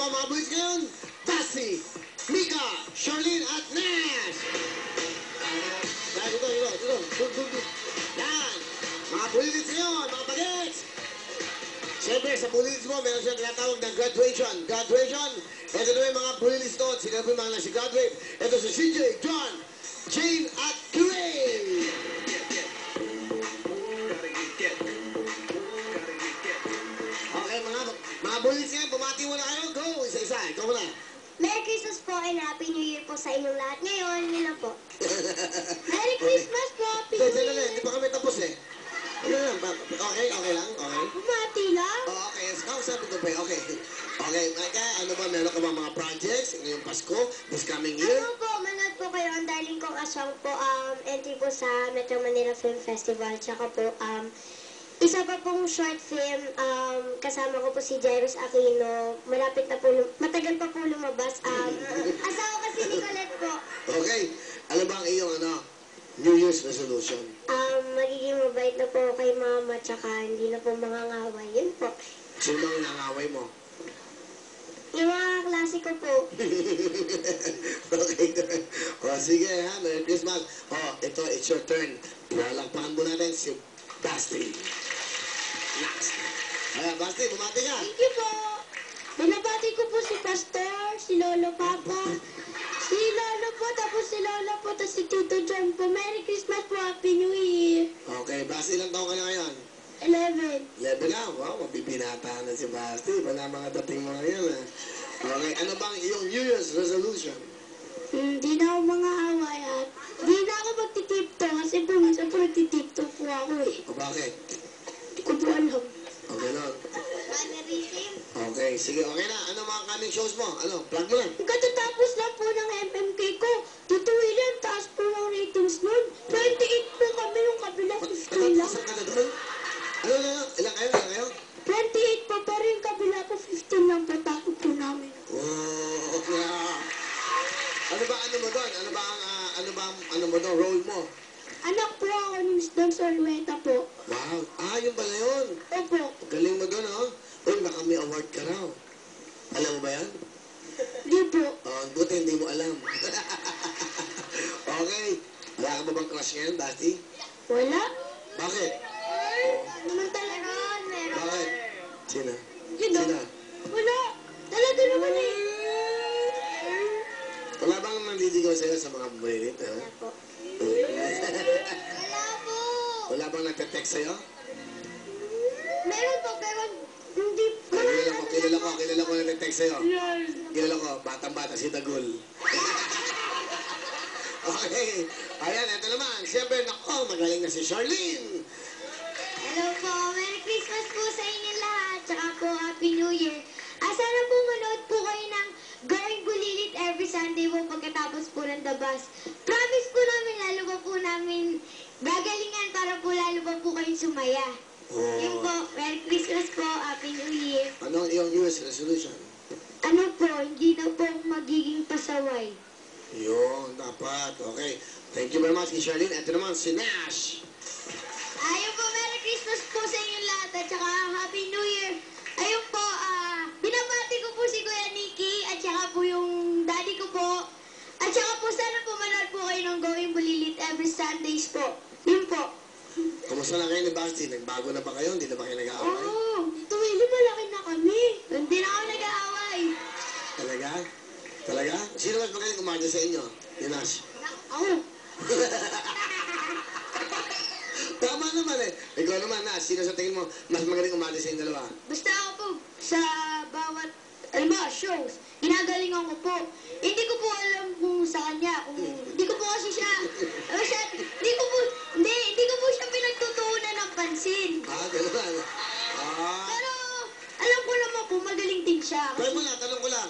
po mga boys ngayon? Dusty, Mika, Charlene at Nash! Yan, dito. Yan! Mga bulilits ngayon, mga bagets! Siyempre, sa bulilits mo, meron siyang tinatawag na graduation. Graduation, ito na yung mga bulilits doon. Sila po yung mga nasi-graduate. Ito si CJ, John, Jane at Gray! Okay, mga bulilits ngayon, pumati mo na kayo. Go! Isa-isa, ikaw mo na. Merry Christmas po and Happy New Year po sa inyong lahat ngayon. Yun lang po. Merry Christmas po, Happy New Year. Hindi pa kami tapos eh. Okay lang, okay. Bumati lang. Oh, okay, sabi ko pa eh, okay. Okay, Micah, ano ba, meron ka ba mga projects ngayong Pasko, this coming year? Ano po, manood po kayo ang Darling Kong Aswang po, entry po sa Metro Manila Film Festival. Tsaka po, isa pa pong short film, kasama ko po si Jairus Aquino. Malapit na po, matagal pa po lumabas. Asawa ko si Nicolette po. Okay, ano ba ang iyong New Year's resolution? Magiging mabait na po kay mama, tsaka hindi na po mangangaway. Yun po. Sino bang nangaway mo? Yung mga klase ko po. Okay, o sige ha, Merry Christmas. Ito, it's your turn. Lalakpakan mo natin si Basti. Next. Ayan, Basti, bumati ka. Thank you po. Binabati ko po si Pastor, si Lolo Papa, si Lolo po, tapos si Lolo po, tapos si Tito John po. Merry Christmas po, Happy New Year. Okay, Basti, ilang taon ka na ngayon? 11. 11 na? Wow, mabibinata na si Basti. Wala mga dating mga yan ha. Okay, ano bang iyong New Year's resolution? Hindi na ako mga away at hindi na ako magtitipto kasi po minsan po nagtitipto po ako eh. O bakit? Hindi ko po alam. Okay nun. Mannerism. Okay, sige, okay na. Ano mga coming shows mo? Ano, plug mo lang. Katatapos lang po ng MMK ko. Tito William, taas po ng ratings nun. 28 po kami yung kabila 15 lang. Saan ka na doon? Ano, ilang kayo? 28 po, pero yung kabila po 15 lang po. Takot po namin. Oh, yeah. Ano mo doon? Ano mo doon? Role mo? Anak po ako ni Miss Don Sorweta po. Wow. Yun pala yun. Opo. Galing mo doon, oh. Uy, baka may award ka raw. Alam mo ba yan? Di po. Buti hindi mo alam. Okay. Wala ka ba bang crush ngayon, Basti? Wala. Bakit? Naman talaga. Meron. Bakit? Sino? Sino? Wala. Talaga naman eh. Wala bang nandidigaw sa'yo sa mga bulilit, ha? Wala po. Wala po. Wala bang nagte-text sa'yo? Meron po, pero hindi. Kilala ko nagte-text sa'yo. Yes. Kilala ko, batang-bata si Dagul. Okay. Ayan, ito naman. Siyempre, nako, magaling na si Charlene. Hello po. Merry Christmas po sa inyo lahat. Tsaka po, Happy New Year. Sana po manood po kayo ng Going Bulilit every Sunday po pagkatapos po ng The Bus. Promise po namin, lalo pa po namin gagalingan para po lalo pa po kayong sumaya. Yun po. Merry Christmas po. Happy New Year. Ano ang iyong New Year's resolution? Ano po, hindi na po magiging pasaway. Yun, dapat. Okay. Thank you very much, Charlene. Ito naman, si Nash. Ayun po, Merry Christmas po sa inyong lahat at saka Happy New Year. Ayun po, binabati ko po si Kuya Nicky at saka po yung daddy ko po. At saka po, sana po manood po kayo ng Going Bulilit every Sundays po. Yun po. Kumusta na kayo ni Basti? Nagbago na ba kayo? Hindi na ba kayo nag-aaway? Oo, Tito Willie, malaki na kami. Hindi na ako nag-aaway. Talaga? Talaga? Sino mas magaling umaga sa inyo? Ni Nash? Ako. Tama naman eh. Ikaw naman, Nash. Sino sa tingin mo mas magaling umaga sa inyong dalawa? Basta ako po, sa bawat, shows, ginagalingan ko po. Hindi ko po alam kung sa kanya, hindi ko po kasi siya, hindi ko po siya pinagtutuunan ng pansin. Gano'n. Pero, alam ko naman po, magaling din siya. Kaya mo na, tanong ko lang.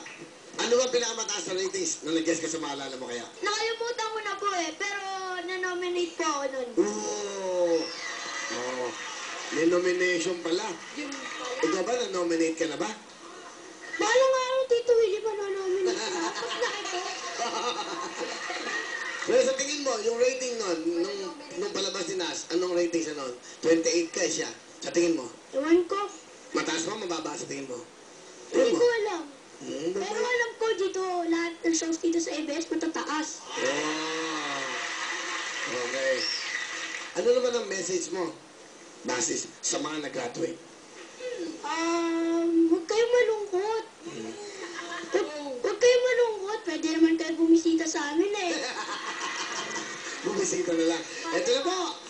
Ano ba pinakamataas na ratings na nag-guess ka sa maalala mo kaya? Nakalimutan ko na po eh, pero na-nominate po ako nun. May nomination pala. Yun pala. Ikaw ba, na-nominate ka na ba? Balang araw, Tito Willie, manonominate ka. Tapos na ito. Pero sa tingin mo, yung rating nun, nung palabas ni Nash, anong rating siya nun? 28 ka siya. Sa tingin mo? Ewan ko. Mataas ba, mababa sa tingin mo? Hindi ko alam. shows dito sa ABS matataas. Okay. Ano naman ang message mo? Basis sa mga nag-graduate. Huwag kayong malungkot. Huwag kayong malungkot. Pwede naman kayo bumisita sa amin eh. Bumisita na lang. Ito na po.